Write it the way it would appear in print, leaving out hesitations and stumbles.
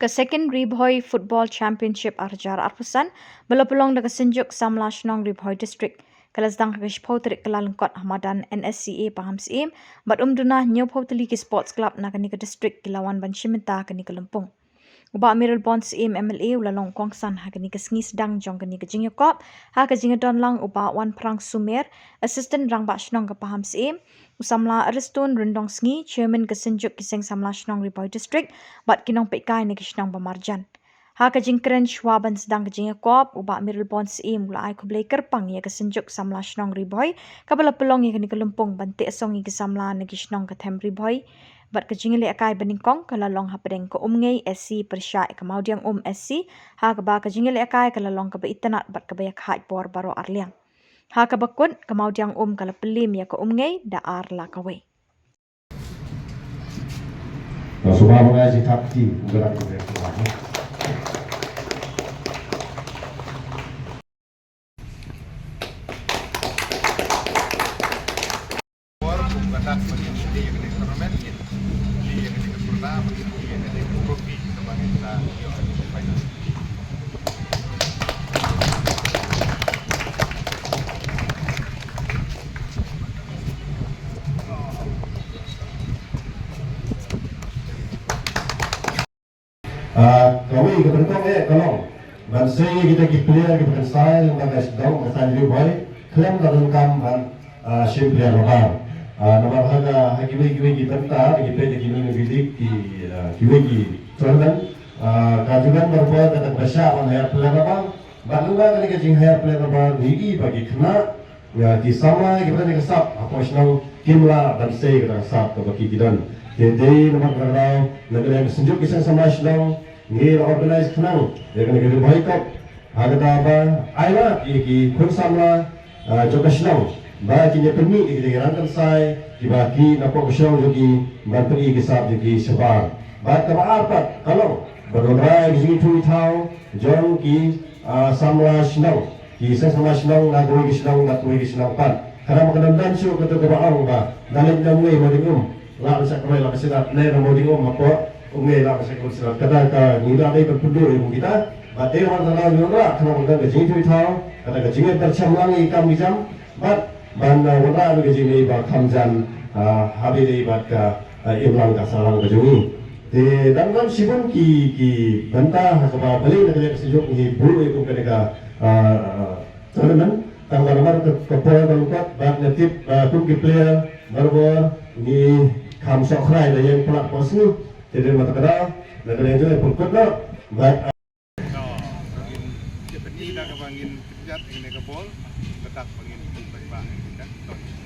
Ke second Ribhoi Football Championship arjar arpusan belapelong daga senjuk Samla Shnong Ribhoi District. Kelas dang ke shpau terik kelalengkot Hamadan NSCA paham sim, bat duna nyopau teli ke sports club na kani ke district kilawan ban Shimenta kani ke Lempung. Uba Amirul Bonds im MLA ulalong kongsan ha kani ke sengi sedang jong kani ke jingyokop, ha ke jingadon lang uba wan perang sumer, assistant rang ba Shnong ke paham sim, usamla aristun rundong sengi, chairman ke senjuk kiseng Samla Shnong Ribhoi District, bat kinong pekai ni ke Shnong Bamarjan. Ha ke jingkeren shwaban sedang ke jingyokop, uba Amirul Bonds im ulai kublai kerpang ya ke senjuk Samla Shnong Ribhoi, kabala pelong ya kani ke Lempung bantik asong ke Samla ni ke Shnong ke Them Ribhoi, bat ke jingili akai beningkong kalalong hapedeng ke umngei SC persya ke maudiang SC ha ke ba ke jingili akai kalalong ke beitanat bat ke bayak haj bor baro arliang ha ke bakun ke maudiang kala pelim ya ke umngei da ar la kawe Subah mengaji takti gerak gerak. Kami kebentuk kalau bangsa kita player kita style kita sedang kita Ribhoi klaim dalam kam sim player lokal. Nama harga hakiwi kita kita gini bilik kiwi tournament kajukan berbuat kata besar on hair player lokal. Baluga kali kecing hair player lokal ligi bagi kena di sama kita ni kesap apa senang kimla bangsa kita kesap bagi kita. Jadi nama kerana negara yang senjuk kisah sama senang ngir organize kenang ya kan kita Ribhoi Cup ada apa aina iki kun samla joka senang ba kinya permi iki rangkan sai dibagi napo kesau jogi bantri kisah jogi sebar ba ka apa kalau berorai di tu tau jong ki samla senang ki sama senang nagoi ki senang nagoi ki senang pan karena makan dan su kata ke baang ba dalam namai modingum la sa kamai la sidat ne modingum apa umay lang sa kulsila kada ka nila ay pagpundo yung kita batay orang tanah yura kena kita gajing tu tau kada gajing tercam lang ikam bijam bat ban wala anu gajing ni ba kamjan habi ni bat ka imlang ka sarang gajungi de dan sibun ki banta hasaba bali na kaya sejuk ni bulu ikut kada tournament tanggal nomor ke poin berlukat bat netip kuki player berbor ni kam sokrai dan yang pelak posni jadi mata kada negara yang juga pun nak baik Jadi kita kebangin kerjat ini ke bol, tetap bangin baik-baik.